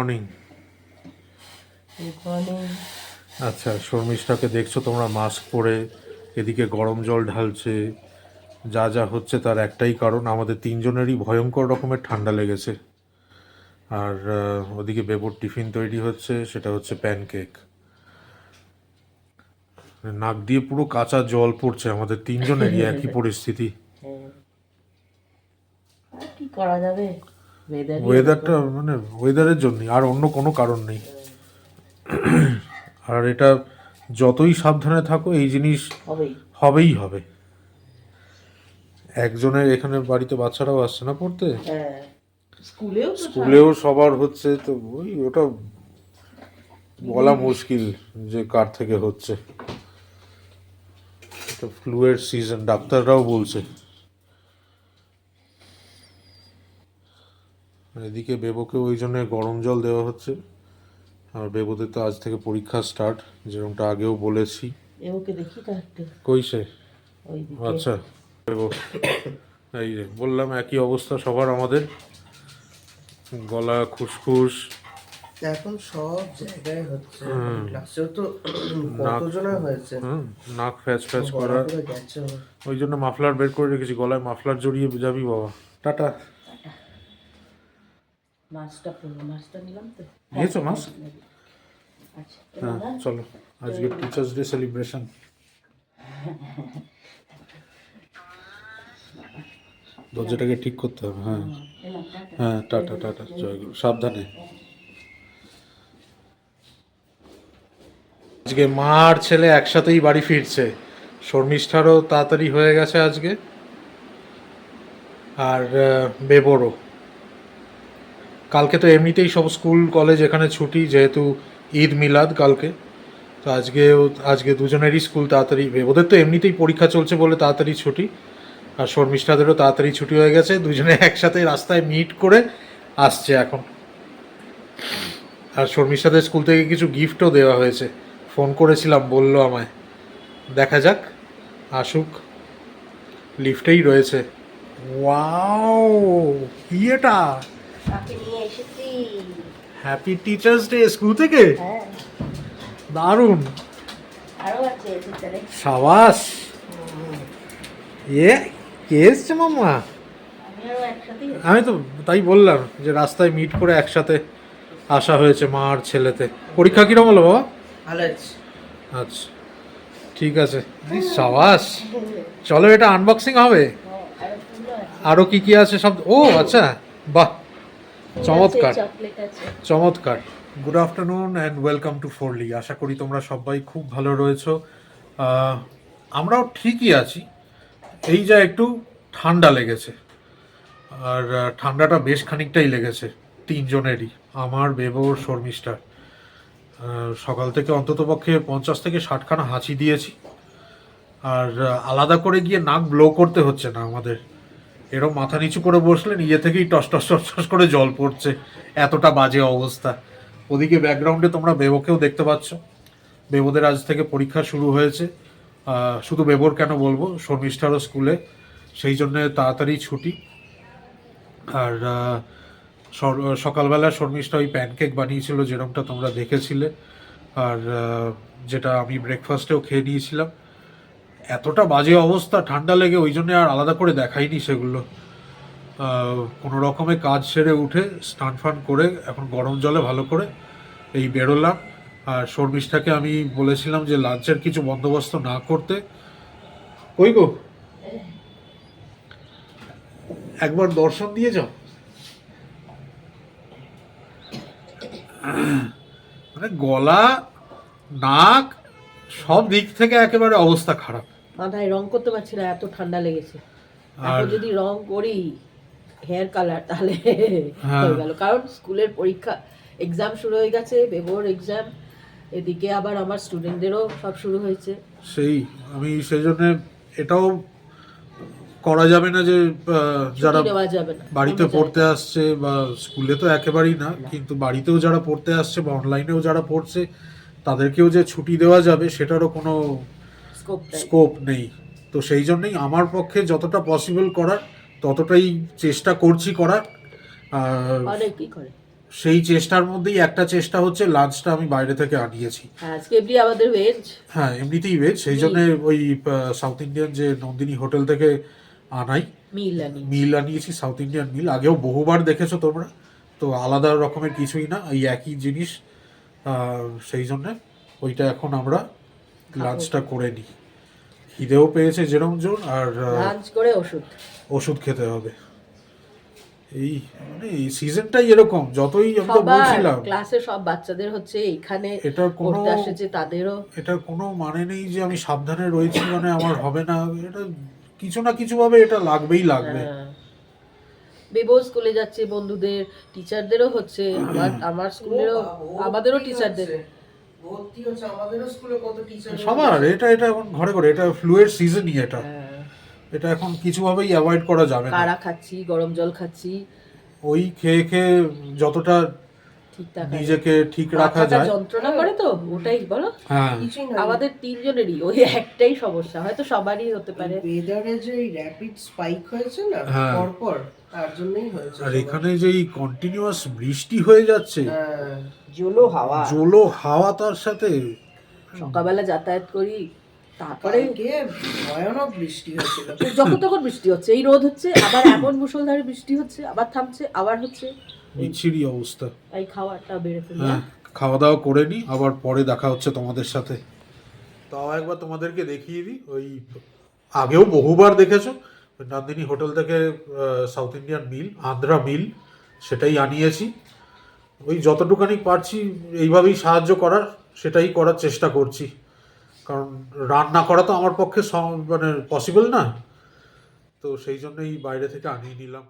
Morning. আচ্ছা, শর্মিষ্ঠাকে দেখছো তোমরা মাস্ক পরে, এদিকে গরম জল ঢালছে। যা যা হচ্ছে তার একটাই কারণ, আমাদের তিনজনেরই ভয়ঙ্কর রকমের ঠান্ডা লেগেছে। আর ওদিকে বেবুর টিফিন তৈরি হচ্ছে, সেটা হচ্ছে প্যানকেক। নাক দিয়ে পুরো কাঁচা জল পড়ছে, আমাদের তিনজনেরই একই পরিস্থিতি। কি করা যাবে, ওয়েদারটা মানে ওয়েদারের জন্যই, আর অন্য কোনো কারণ নেই। আর এটা যতই সাবধানে থাকো এই জিনিস হবেই হবে। একজনের এখানে বাড়িতে বাচ্চারাও আসছে না পড়তে, স্কুলেও সবার হচ্ছে, তো ওই ওটা বলা মুশকিল যে কার থেকে হচ্ছে। এটা ফ্লুয়ের সিজন, ডাক্তাররাও বলছে। এদিকে বেবোকে ওই জন্য গরম জল দেওয়া হচ্ছে। আর বেবোদের তো আজ থেকে পরীক্ষা স্টার্ট, যেরকমটা আগেও বলেছি। কইছে আচ্ছা বেবো, এই যে বললাম একই অবস্থা সবার আমাদের, গলা খুসখুস এখন সব জায়গায় হচ্ছে, ক্লাসেও তো কতজনা হয়েছে, নাক ফ্যাচ ফ্যাচ করা। ওই জন্য মাফলার বের করে রেখেছি, গলায় মাফলার জড়িয়ে যাবি বাবা। টাটা। নিয়েছো মাস্ক? হ্যাঁ চলো, আজকে টিচার্স ডে সেলিব্রেশন। দরজাটাকে ঠিক করতে হবে। হ্যাঁ হ্যাঁ, টাটা টাটা, জয়গুরু, সাবধানে। আজকে মা আর ছেলে একসাথেই বাড়ি ফিরছে। শর্মিষ্ঠারও তাড়াতাড়ি হয়ে গেছে আজকে, আর বেবোরও। কালকে তো এমনিতেই সব স্কুল কলেজ এখানে ছুটি, যেহেতু ঈদ মিলাদ কালকে। তো আজকে দুজনেরই স্কুল তাড়াতাড়ি, ওদের তো এমনিতেই পরীক্ষা চলছে বলে তাড়াতাড়ি ছুটি, আর শর্মিষ্ঠাদেরও তাড়াতাড়ি ছুটি হয়ে গেছে। দুজনে একসাথে রাস্তায় মিট করে আসছে এখন। আর শর্মিষ্ঠাদের স্কুল থেকে কিছু গিফটও দেওয়া হয়েছে, ফোন করেছিলাম, বললো আমায়। দেখা যাক, আসুক। লিফটেই রয়েছে। ওয়াও, কি এটা? হ্যাপি টিচার্স ডে স্কুল থেকে? দারুণ, সাবাস। কে এসছে মাম্মা? আমি তো তাই বললাম যে রাস্তায় মিট করে একসাথে আসা হয়েছে মা আর ছেলেতে। পরীক্ষা কিরম হলো বাবা? আচ্ছা ঠিক আছে, সাবাস। চলো, এটা আনবক্সিং হবে। আরো কি কি আছে সব? ও আচ্ছা, বাহ, চমৎকার চমৎকার। Good afternoon and welcome to Fourly. আশা করি তোমরা সবাই খুব ভালো রয়েছো। আমরাও ঠিকই আছি, এই যা একটু ঠান্ডা লেগেছে। আর ঠান্ডাটা বেশ খানিকটাই লেগেছে তিনজনেরই, আমার, বেবোর, শর্মিষ্ঠার। সকাল থেকে অন্ততপক্ষে 50 থেকে 60খানা হাঁচি দিয়েছি। আর আলাদা করে গিয়ে নাক ব্লো করতে হচ্ছে না আমাদের, এরম মাথা নিচু করে বসলে নিজে থেকেই টস টস টস টস করে জল পড়ছে, এতটা বাজে অবস্থা। ওদিকে ব্যাকগ্রাউন্ডে তোমরা বেবোকেও দেখতে পাচ্ছ। বেবোদের আজ থেকে পরীক্ষা শুরু হয়েছে। শুধু বেবোর কেন বলবো, শর্মিষ্ঠারও স্কুলে, সেই জন্য তাড়াতাড়ি ছুটি। আর সকালবেলা শর্মিষ্ঠা ওই প্যানকেক বানিয়েছিল, যেরকমটা তোমরা দেখেছিলে, আর যেটা আমি ব্রেকফাস্টেও খেয়ে নিয়েছিলাম। এতটা বাজে অবস্থা ঠান্ডা লেগে, ওই জন্য আর আলাদা করে দেখাইনি সেগুলো। কোনো রকমে কাজ সেরে উঠে স্নান ফান করে এখন গরম জলে ভালো করে এই বেরোলাম। আর শর্মিষ্ঠাকে আমি বলেছিলাম যে লাঞ্চের কিছু বন্দোবস্ত না করতে। কই গো, একবার দর্শন দিয়ে যাও। মানে গলা, নাক, সব দিক থেকে একেবারে অবস্থা খারাপ। মাথায় রং করতে পারছি না, এত ঠান্ডা লেগেছে। এখন যদি রং করি হেয়ার কালার, তাহলে হয়ে গেল। কারণ স্কুলের পরীক্ষা, এক্সাম শুরু হয়ে গেছে, বেবোর এক্সাম, এদিকে আবার আমার স্টুডেন্টদেরও সব শুরু হয়েছে। আমি সেই জন্য এটাও করা যাবে না যে যারা বাড়িতে পড়তে আসছে, বা স্কুলে তো একেবারেই না, কিন্তু বাড়িতেও যারা পড়তে আসছে বা অনলাইনেও যারা পড়ছে, তাদেরকেও যে ছুটি দেওয়া যাবে সেটারও কোনো স্কোপ নেই। তো সেই জন্যই আমার পক্ষে যতটা পসিবল করার ততটাই চেষ্টা করছি করার। সেই চেষ্টার মধ্যেই একটা চেষ্টা হচ্ছে লাঞ্চটা আমি বাইরে থেকে আনিয়েছি। আজকে এমনি আমাদের ভেজ। হ্যাঁ, এমনিতেই ভেজ, সেই জন্য ওই সাউথ ইন্ডিয়ান যে নন্দিনী হোটেল থেকে আনাই মিল আনিয়েছি, সাউথ ইন্ডিয়ান মিল। আগেও বহুবার দেখেছো তোমরা, তো আলাদা রকমের কিছুই না, এই একই জিনিস। সেই জন্য ওইটা এখন আমরা লাঞ্চটা করে নিই। খিদেও পেয়েছে যেরকম জোর, আর লাঞ্চ করে ওষুধ খেতে হবে। এই মানে এই সিজনটাই এরকম, যতই আমি তো বলছিলাম ক্লাসে সব বাচ্চাদের হচ্ছে, এখানে এটার কোনো আসছে তাদেরও, এটার কোনো মানে নেই যে আমি সাবধানে রয়েছি মানে আমার হবে না, এটা কিছু না কিছু ভাবে এটা লাগবেই লাগবে। বেবো স্কুলে যাচ্ছে, বন্ধুদের টিচারদেরও হচ্ছে, আমার স্কুলেরও, আমাদেরও টিচারদের ভর্তি হচ্ছে, আমাদেরও স্কুলে কত টিচার সবার এটা এখন ঘরে ঘরে, এটা ফ্লুয়ের সিজনই এটা। এটা এখন কিছুভাবেই অ্যাভয়েড করা যাবে না। কাড়া খাচ্ছি, গরম জল খাচ্ছি, ওই খেয়ে খেয়ে যতটা নিজেকে ঠিক রাখা যায়। যন্ত্রণা করে তো ওটাই বলো। হ্যাঁ, আমাদের তিনজনেরই ওই একটাই সমস্যা, হয়তো সবারই হতে পারে। ওয়েদারে যে র‍্যাপিড স্পাইক হয়েছে না পরপর, তার জন্যই হয়েছে। আর এখানে যে কন্টিনিউয়াস বৃষ্টি হয়ে যাচ্ছে, জোলো হাওয়া তার সাথে, সকালবেলা যাতায়াত করি, তারপরে ভয়ানক বৃষ্টি হচ্ছিল, যখন তখন বৃষ্টি হচ্ছে, এই রোদ হচ্ছে, আবার এমন মুষলধারে বৃষ্টি হচ্ছে, আবার থামছে, আবার হচ্ছে, বিচ্ছিরি অবস্থা। এই খাওয়াটা বেড়ে ফেলি। হ্যাঁ, খাওয়া দাওয়া করে নি, আবার পরে দেখা হচ্ছে তোমাদের সাথে। তাও একবার তোমাদেরকে দেখিয়ে দিই, ওই আগেও বহুবার দেখেছো নন্দিনী হোটেল থেকে সাউথ ইন্ডিয়ান মিল, আন্ধ্রা মিল, সেটাই আনিয়েছি। ওই যতটুকানি পারছি এইভাবেই সাহায্য করার, সেটাই করার চেষ্টা করছি, কারণ রান্না করা তো আমার পক্ষে মানে পসিবল না, তো সেই জন্যই বাইরে থেকে আনিয়ে নিলাম।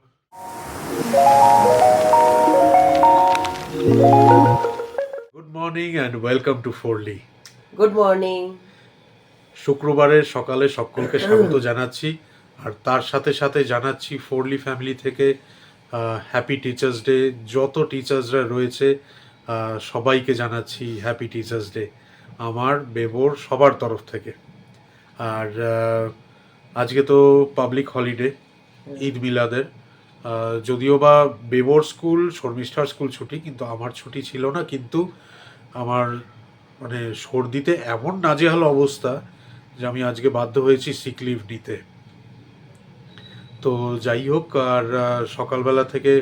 Good morning and welcome to Fourly. Good morning. শুক্রবারের সকালে সকলকে স্বাগত জানাচ্ছি, আর তার সাথে সাথে জানাচ্ছি ফোরলি ফ্যামিলি থেকে হ্যাপি টিচার্স ডে। যত টিচার্সরা রয়েছে সবাইকে জানাচ্ছি হ্যাপি টিচার্স ডে, আমার বেবোর সবার তরফ থেকে। আর আজকে তো পাবলিক হলিডে, ঈদ মিলাদের, যদিও বা বেবোর স্কুল, শর্মিষ্ঠার স্কুল ছুটি, কিন্তু আমার ছুটি ছিল না। কিন্তু আমার মানে সর্দিতে এমন নাজেহাল অবস্থা যে আমি আজকে বাধ্য হয়েছি সিক লিভ নিতে। তো যাই হোক, আর সকালবেলা থেকে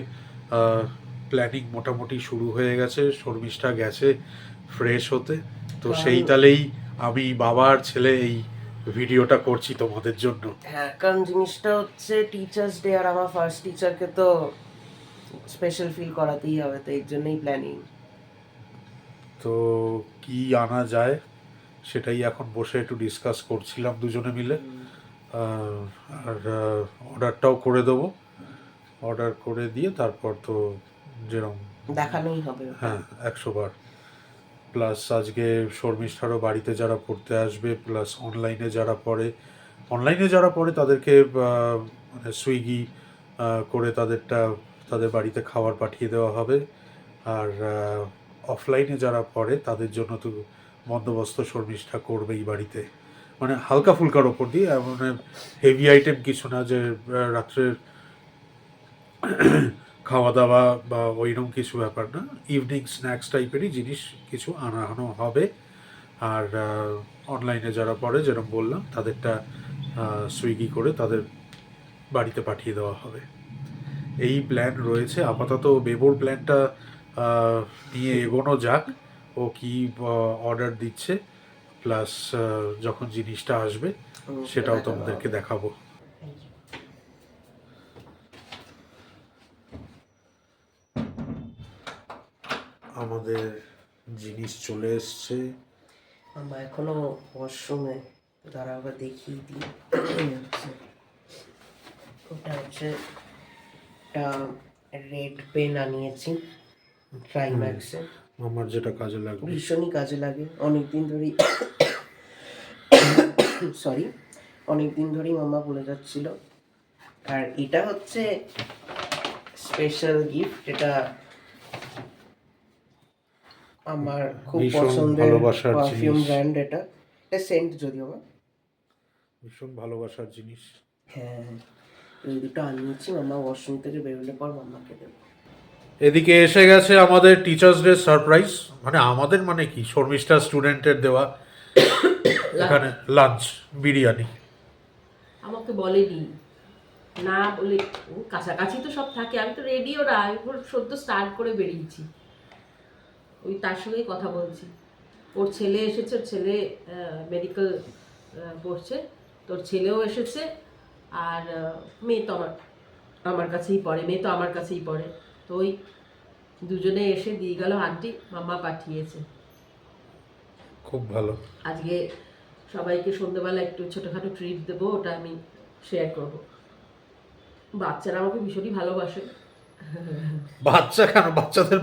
প্ল্যানিং মোটামুটি শুরু হয়ে গেছে, শর্মিষ্ঠা গেছে ফ্রেশ হতে, তো সেই তালেই আমি বাবার ছেলে এই ভিডিওটা করছি তোমাদের জন্য। হ্যাঁ, কারণ জিনিসটা হচ্ছে টিচার্স ডে, আর আমার ফার্স্ট টিচারকে তো স্পেশাল ফিল করাতেই হবে, তো এর জন্যই প্ল্যানিং। তো কি আনা যায় সেটাই এখন বসে একটু ডিসকাস করছিলাম দুজনে মিলে। আর অর্ডারটাও করে দেবো, অর্ডার করে দিয়ে তারপর তো যেরকম দেখানোই হবে। হ্যাঁ, 100 বার। প্লাস আজকে শর্মিষ্ঠারও বাড়িতে যারা পড়তে আসবে, প্লাস অনলাইনে যারা পড়ে তাদেরকে মানে সুইগি করে তাদের বাড়িতে খাবার পাঠিয়ে দেওয়া হবে। আর অফলাইনে যারা পড়ে তাদের জন্য তো বন্দোবস্ত শর্মিষ্ঠা করবেই বাড়িতে, মানে হালকা ফুলকার ওপর দিয়ে, মানে হেভি আইটেম কিছু না, যে রাত্রের খাওয়া দাওয়া বা ওইরকম কিছু ব্যাপার না, ইভিনিং স্ন্যাক্স টাইপেরই জিনিস কিছু আনানো হবে। আর অনলাইনে যারা পড়ে যেরকম বললাম তাদেরটা সুইগি করে তাদের বাড়িতে পাঠিয়ে দেওয়া হবে, এই প্ল্যান রয়েছে আপাতত। বেবোর প্ল্যানটা নিয়ে এগোনো যাক, ও কি অর্ডার দিচ্ছে, প্লাস যখন জিনিসটা আসবে সেটাও তোমাদেরকে দেখাবো। আমাদের জিনিস চলে এসছে, আমরা এখনো ওয়াশরুমে, তারা আবার দেখিয়ে দিই। ওটা হচ্ছে একটা রেড পেন আনিয়েছি ট্রাইম্যাক্সে, আমার যেটা কাজে লাগবে, ভীষণই কাজে লাগে। অনেকদিন ধরেই অনেকদিন ধরেই মামা বলে যাচ্ছিল। আর এটা হচ্ছে স্পেশাল গিফট, এটা আমার খুব পছন্দের পারফিউম ব্র্যান্ড, এটা সেন্ট যদিও বা, ভীষণ ভালোবাসার জিনিস। হ্যাঁ, এই দুটো আনিয়েছি। মামা ওয়াশরুম থেকে বেরোলে পর মামাকে দেবো। এদিকে এসে গেছে আমাদের টিচার্স ডে সারপ্রাইজ, মানে আমাদের মানে কি, শর্মিষ্ঠা স্টুডেন্টের দেওয়া এখানে লাঞ্চ বিরিয়ানি। আমাকে বলেনি, না বলে ও কাছাকাছি তো সব থাকে, আমি তো রেডিও না, আমি সদ্য স্টার্ট করে বেরিয়েছি, ওই তার সঙ্গেই কথা বলছি। ওর ছেলে এসেছে, ওর ছেলে মেডিকেল পড়ছে, তোর ছেলেও এসেছে, আর মেয়ে তো আমার কাছেই পড়ে, মেয়ে তো আমার কাছেই পড়ে, তো ওই দুজনে এসে দিয়ে গেল, আন্টি মাম্মা পাঠিয়েছে। খুব ভালো। আজকে সবাইকে সন্ধ্যেবেলা একটু ছোটোখাটো ট্রিট দেবো, ওটা আমি শেয়ার করব। বাচ্চারা আমাকে ভীষণই ভালোবাসে। বাচ্চা কেন, বাচ্চাদের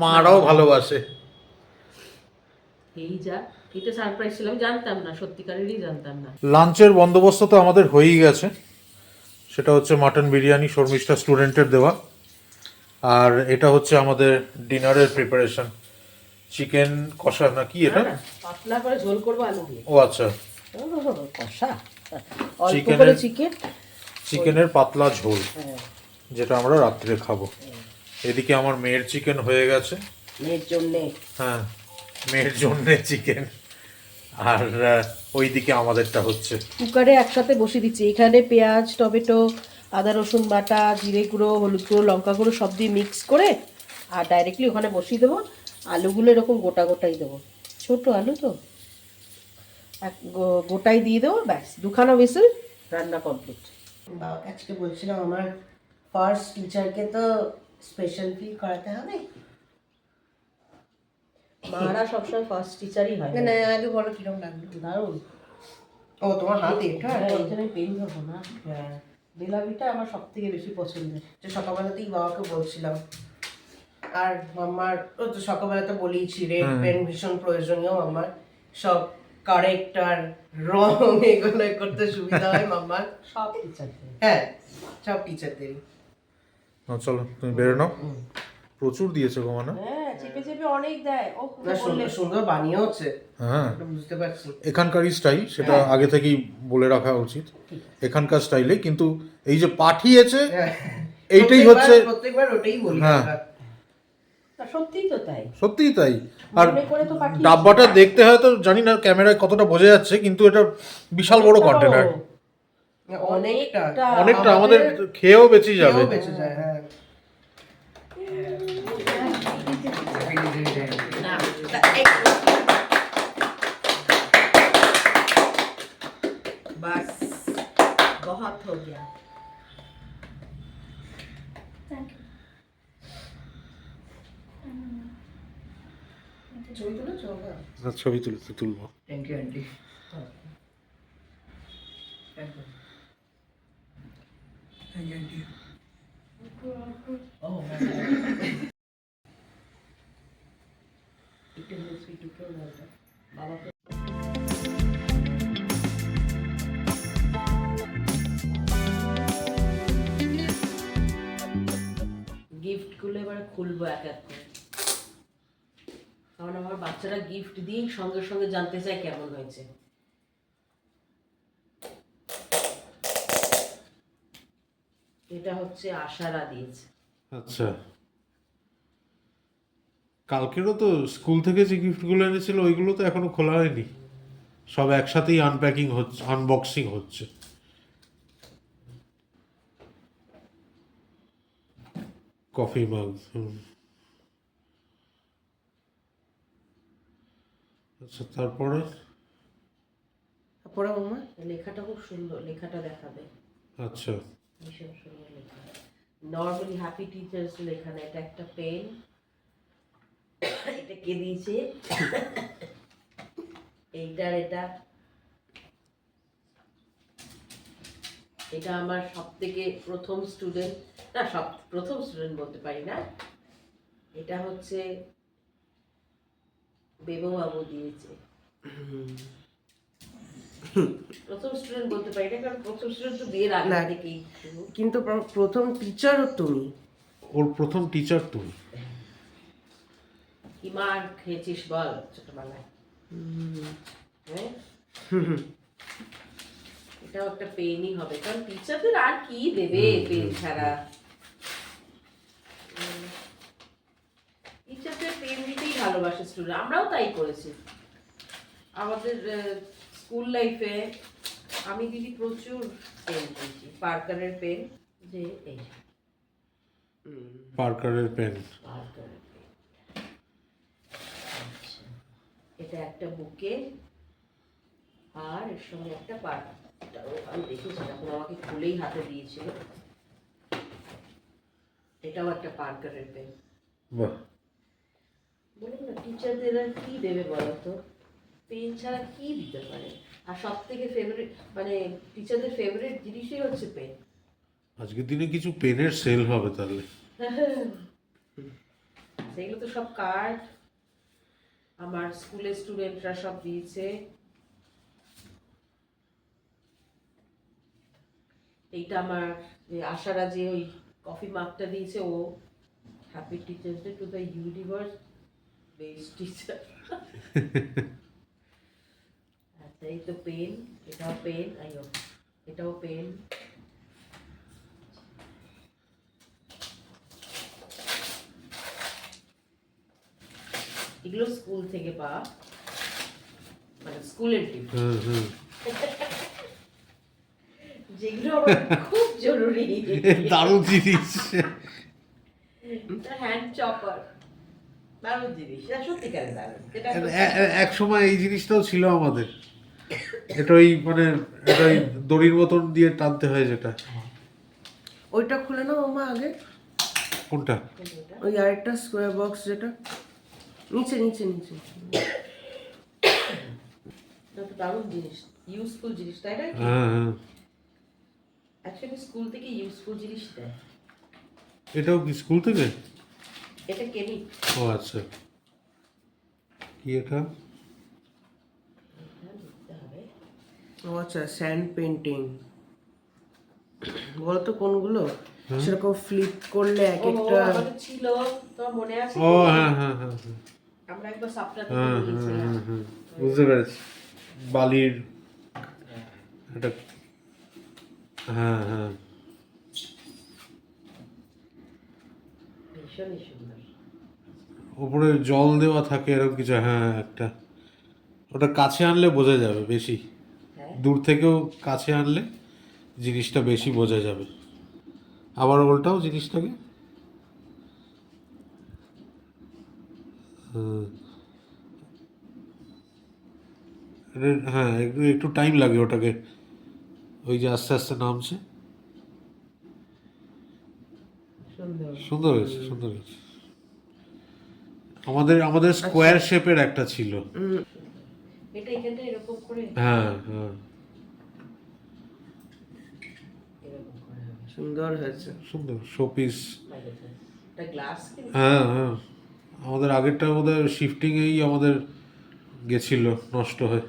মারাও ভালোবাসে। এই যা, এটা সারপ্রাইজ ছিল, আমি জানতাম না, সত্যিকারেরই জানতাম না। লাঞ্চের বন্দোবস্ত তো আমাদের হয়েই গেছে, সেটা হচ্ছে মাটন বিরিয়ানি শর্মিষ্ঠা স্টুডেন্টের দেওয়া, আর এটা হচ্ছে আমাদের ডিনারের প্রিপারেশন, চিকেন কষা না কি এটা, না, পাতলা করে ঝোল করবো আলু দিয়ে। ও আচ্ছা, কষা, অল্প করে চিকেন, চিকেনের পাতলা ঝোল, হ্যাঁ, যেটা আমরা রাত্রে খাবো। এদিকে আমার মেয়ের চিকেন হয়ে গেছে, মেয়ের জন্যে। হ্যাঁ মেয়ের জন্যে চিকেন, আর ওইদিকে আমাদেরটা হচ্ছে। কুকারে একসাথে বসিয়ে দিচ্ছি, এখানে পেঁয়াজ, টমেটো, আদা রসুন বাটা, জিরে গুঁড়ো, হলুদ গুঁড়ো, লঙ্কা গুঁড়ো সব দিয়ে মিক্স করে আর ডাইরেক্টলি ওখানে বসিয়ে দেবো। আলুগুলো এরকম গোটা গোটাই দেবো, ছোট আলু তো, গোটাই দিয়ে দেবো, ব্যাস দুখানা হুইসেল, রান্না কমপ্লিট। বাবাকে আজকে বলছিলাম আমার ফার্স্ট টিচারকে তো স্পেশাল ফিল করাতে হবে। মারা সবসময় ফার্স্ট টিচারই হয়। না আগে বলো কিরকম লাগলো। দারুণ। ও তোমার হাতে এটা? এখানে পেন ধরবো না, হ্যাঁ, বেলাভিটা আমার সব থেকে বেশি পছন্দের। যে সকালবেলাতেই বাবাকে বলছিলাম, আর মাম্মার ও তো সকালবেলাতে বলেইছি রেড পেন ভীষণ প্রয়োজনীয় আমার, সব কারেক্টার রং এগুলো করতে সুবিধা হয় মাম্মার। সব টিচারদের। হ্যাঁ, সব টিচারদেরই। চলো তুমি বেরো নাও, প্রচুর দিয়েছে গো মানে। হ্যাঁ, চেপে চেপে অনেক দেয়। ও না সুন্দর সুন্দর বানিয়ে হচ্ছে, হ্যাঁ বুঝতে পারছি। এখানকারই স্টাইল, সেটা আগে থেকেই বলে রাখা উচিত, এখানকার স্টাইলে। কিন্তু এই যে পাঠিয়েছে এইটাই হচ্ছে, প্রত্যেকবার ওটাই বলি। হ্যাঁ সত্যিই তো তাই, সত্যিই তাই। আর মনে করে তো পাঠিয়েছে। ডাব্বাটা দেখতে হয়তো জানি না ক্যামেরায় কতটা বোঝা যাচ্ছে, কিন্তু এটা বিশাল বড় কন্টেনার, অনেকটা অনেকটা আমাদের খেয়েও বেঁচে যাবে। বেঁচে যায়। হ্যাঁ, बस बहुत हो गया। ছবি তুলেছো? ছবি তুলবো। Thank you aunty. গিফট গুলো এবারে খুলবো এক এক করে, কারণ আমার বাচ্চারা গিফট দিয়ে সঙ্গে সঙ্গে জানতে চায় কেমন হয়েছে। এটা হচ্ছে আশারা দিয়েছে। আচ্ছা, কালকেরও তো স্কুল থেকে যে গিফটগুলো এনেছিল ওইগুলো তো এখনো খোলা হয়নি, সব একসাথেই আনপ্যাকিং হচ্ছে, আনবক্সিং হচ্ছে। কফি মাগ, আচ্ছা তারপরে পড়া মামা? লেখাটা খুব সুন্দর, লেখাটা দেখাবে। আচ্ছা ভীষণ সুন্দর লেখা, নর্মালি হ্যাপি টিচার্স লেখা না, এটা একটা পেন। এটা কে দিয়েছে? এইটার এটা আমার সব থেকে প্রথম স্টুডেন্ট, না প্রথম স্টুডেন্ট বলতে পারি না, এটা হচ্ছে বেববাবু দিয়েছে। প্রথম স্টুডেন্ট বলতে পারি না, কারণ প্রথম স্টুডেন্ট তো বিয়ের আগে থেকেই। কিন্তু প্রথম টিচারও তুমি। ওর প্রথম টিচার তুমি। কি মার খেয়েছিস বল ছোটবেলায়? হ্যাঁ, এটাও একটা পেনই হবে, কারণ টিচারদের আর কি দেবে পেন ছাড়া। ভালোবাসে স্টুডেন্ট, আমরাও তাই করেছি আমাদের স্কুল লাইফে। আমি দিদি প্রচুর পেন পেয়েছি, পার্কারের পেন, যে এই পার্কারের পেন। পার্কারের পেন। আচ্ছা, এটা একটা বুকে, আর এর সঙ্গে একটা পার্ক, আমি দেখেছি যখন আমাকে খুলেই হাতে দিয়েছিল। এটাও একটা পার্কারের পেন। বাহ, বলুন না, টিচারদের আর কি দেবে বলো তো, পেন ছাড়া কি দিতে পারে? আর সব থেকে ফেভারিট, মানে টিচারদের ফেভারিট জিনিসই হচ্ছে পেন। আজকের দিনে কিছু পেনের সেল হবে তাহলে। সেগুলো তো সব কার্ড আমার স্কুলের স্টুডেন্টরা সব দিয়েছে। এইটা আমার আশারা যে ওই কফি মাগটা দিয়েছে, ও happy teachers day to the universe best teacher. আচ্ছা, এই তো পেন, এটাও পেন, আইও এটাও পেন। এগুলো স্কুল থেকে পাওয়া, মানে স্কুলের গিফট, যেগুলো আমার খুব জরুরি। দারুণ জিনিস। হ্যান্ড চপার, দারুণ জিনিস, এটা সত্যিকারের দারুণ। এটা এক সময় এই জিনিসটাও ছিল আমাদের, এটা ওই মানে এটা ওই দড়ির মতন দিয়ে টানতে হয় যেটা। ওইটা খুলে নাও মামা আগে। কোনটা? ওই আরেকটা স্কোয়ার বক্স যেটা নিচে নিচে নিচে। এটা তো দারুণ জিনিস, ইউজফুল জিনিস, তাই না? হ্যাঁ হ্যাঁ, অ্যাকচুয়ালি স্কুল থেকে ইউজফুল জিনিস দেয়। এটাও কি স্কুল থেকে? এটা কেনি। ও আচ্ছা, কি এটা? ও আচ্ছা, স্যান্ড পেন্টিং বলতো কোনগুলো, সেরকম ফ্লিপ করলে এক একটা আমাদের ছিল, তোমার মনে আছে? ও হ্যাঁ হ্যাঁ হ্যাঁ হ্যাঁ আমরা একবার সাপটা থেকে হ্যাঁ নিয়েছিলাম। হ্যাঁ হ্যাঁ, বুঝতে পেরেছি, বালির এটা। হ্যাঁ হ্যাঁ, ভীষণই সুন্দর। উপরে জল দেওয়া থাকে এরকম কিছু, হ্যাঁ একটা। ওটা কাছে আনলে বোঝা যাবে বেশি, হ্যাঁ, দূর থেকেও কাছে আনলে জিনিসটা বেশি বোঝা যাবে। আবার উল্টাও জিনিসটাকে। হুম। হ্যাঁ, একটু একটু টাইম লাগে ওটাকে, ওই যে আস্তে আস্তে নামছে। সুন্দর। সুন্দর হয়েছে, সুন্দর হয়েছে। আমাদের আমাদের স্কোয়ার শেপের একটা ছিল। এটা এখানটা এরকম করে, হ্যাঁ হ্যাঁ, এরকম করে হবে। সুন্দর হয়েছে। সুন্দর শোপিস। এটা গ্লাস কিন্তু। হ্যাঁ হ্যাঁ, আমাদের আগেরটা বোধহয় শিফটিংয়েই আমাদের গেছিল, নষ্ট হয়ে।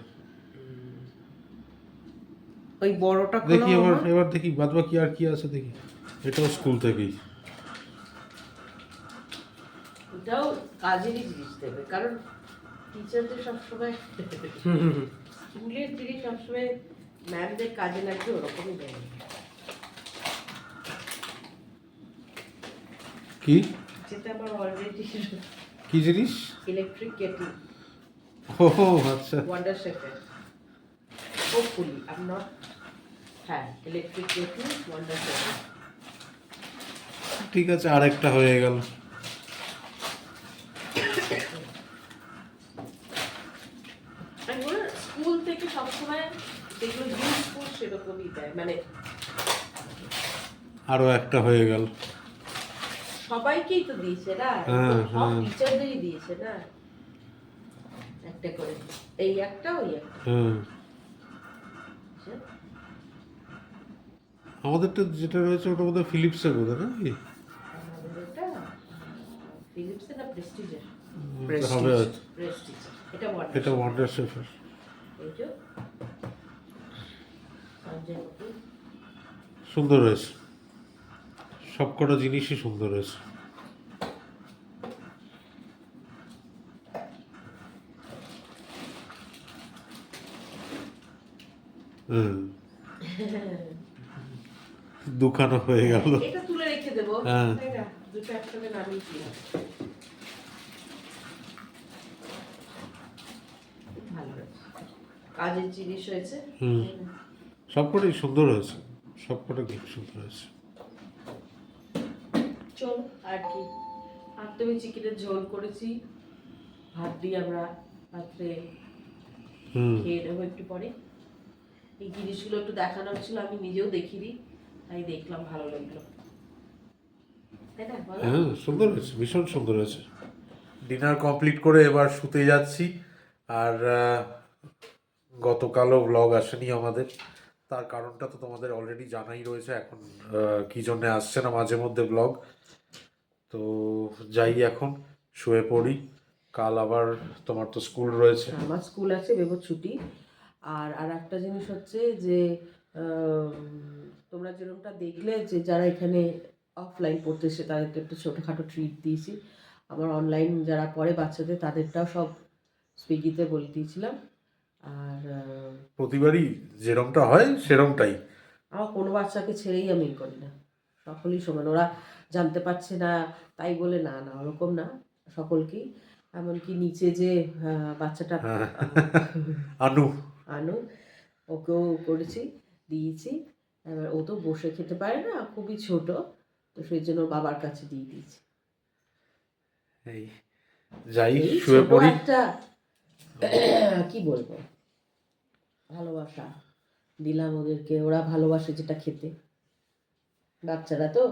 ওই বড়টা দেখি খোলো এবার, মামা। এবার দেখি বাদ বাকি আর কি আছে দেখি। এটাও স্কুল থেকেই। এটাও কাজেরই জিনিস দেবে, কারণ টিচারদের সবসময় স্কুলের জিনিস সবসময় ম্যামদের কাজে লাগবে, ওরকমই দেয়। কি যেটা আমার অলরেডি কি জিনিস? ইলেকট্রিক কেটল, ও আচ্ছা, ওয়ান্ডার শেফের, হোপফুলি আই এম নট, হ্যাঁ ইলেকট্রিক কেটল ওয়ান্ডার শেফের। ঠিক আছে, আরেকটা হয়ে গেল। স্কুল থেকে সবসময় যেগুলো ইউজফুল সেরকমই দেয়, মানে আরো একটা হয়ে গেল। সবাইকেই তো দিয়েছে না, হ্যাঁ, সব হ্যাঁ। টিচারদেরই দিয়েছে না একটা করে, এই একটা ওই একটা। হ্যাঁ, আমাদেরটা যেটা রয়েছে ওটা বোধহয় ফিলিপসের বোধহয় নাকি? আমাদের এটা ফিলিপসের না প্রেস্টিজের? হবে হয়তো। প্রেস্টিজের, এটা এটা ওয়ান্ডার শেফের। এই যে সঞ্জয় কাপুর। সুন্দর হয়েছে, সবকটা জিনিসই সুন্দর হয়েছে। হুম, দুখানা হয়ে গেল। এটা তুলে রেখে দেবো, হ্যাঁ। তাই না? দুটো একসাথে নামিয়ে দিলাম। কাজের জিনিস হয়েছে। সবকটাই সুন্দর হয়েছে, সবকটা খুব সুন্দর হয়েছে। চল আর কি, আর তো আমি চিকেনের ঝোল করেছি, ভাত দিয়ে আমরা রাত্রে খেয়ে নেবো একটু পরে। এই জিনিসগুলো একটু দেখানো হচ্ছিল, আমি নিজেও দেখিনি, তাই দেখলাম, ভালো লাগলো, তাই না বলো? হ্যাঁ সুন্দর হয়েছে, ভীষণ সুন্দর হয়েছে। ডিনার কমপ্লিট করে এবার শুতে যাচ্ছি। আর গতকালও ব্লগ আসেনি আমাদের, তার কারণটা তো তোমাদের অলরেডি জানাই রয়েছে। এখন কী জন্যে আসছে না মাঝে মধ্যে ব্লগ। তো যাই এখন শুয়ে পড়ি, কাল আবার তোমার তো স্কুল রয়েছে। আমার স্কুল আছে, বেবর ছুটি। আর আর একটা জিনিস হচ্ছে যে তোমরা যেরকমটা দেখলে যে যারা এখানে অফলাইন পড়তে এসে তাদেরকে একটু ছোটোখাটো ট্রিট দিয়েছি, আমার অনলাইন যারা পড়ে বাচ্চাদের তাদেরটাও সব সুইগিতে বলে দিয়েছিলাম। আর প্রতিবারই যেরমটা হয় সেরমটাই। আমার কোনো বাচ্চাকে ছেড়েই আমি করি না, সকলেই সমান। ওরা জানতে পারছে না তাই বলে না, না ওরকম না, সকলকেই। এমনকি নিচে যে বাচ্চাটা আনু আনু, ওকেও করেছি, দিয়েছি। এবার ও তো বসে খেতে পারে না, খুবই ছোট, তো সেই জন্য ওর বাবার কাছে দিয়ে দিয়েছি। এই যাই এই শুয়ে ছোট পড়ি। একটা কি বলবো, ভালোবাসা দিলাম ওদেরকে, ওরা ভালোবাসে যেটা খেতে, বাচ্চারা তো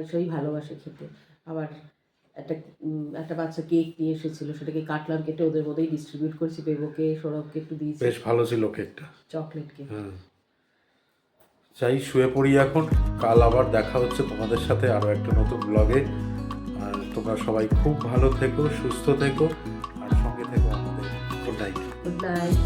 সেই ভালোবাসে খেতে। আবার একটা বাচ্চা কেক নিয়ে এসেছিল, সেটাকে কাটলাম, কেটে ওদের মধ্যেই ডিস্ট্রিবিউট করেছি, বেবোকে সৌরভকে একটু দিয়েছি। বেশ ভালো ছিল কেকটা, চকলেট কেক। হ্যাঁ। যাই শুয়ে পড়ি এখন, কাল আবার দেখা হচ্ছে তোমাদের সাথে আরও একটা নতুন ব্লগে। আর তোমরা সবাই খুব ভালো থেকো, সুস্থ থেকো, আর সঙ্গে থেকো আমাদের। Good night. Good night.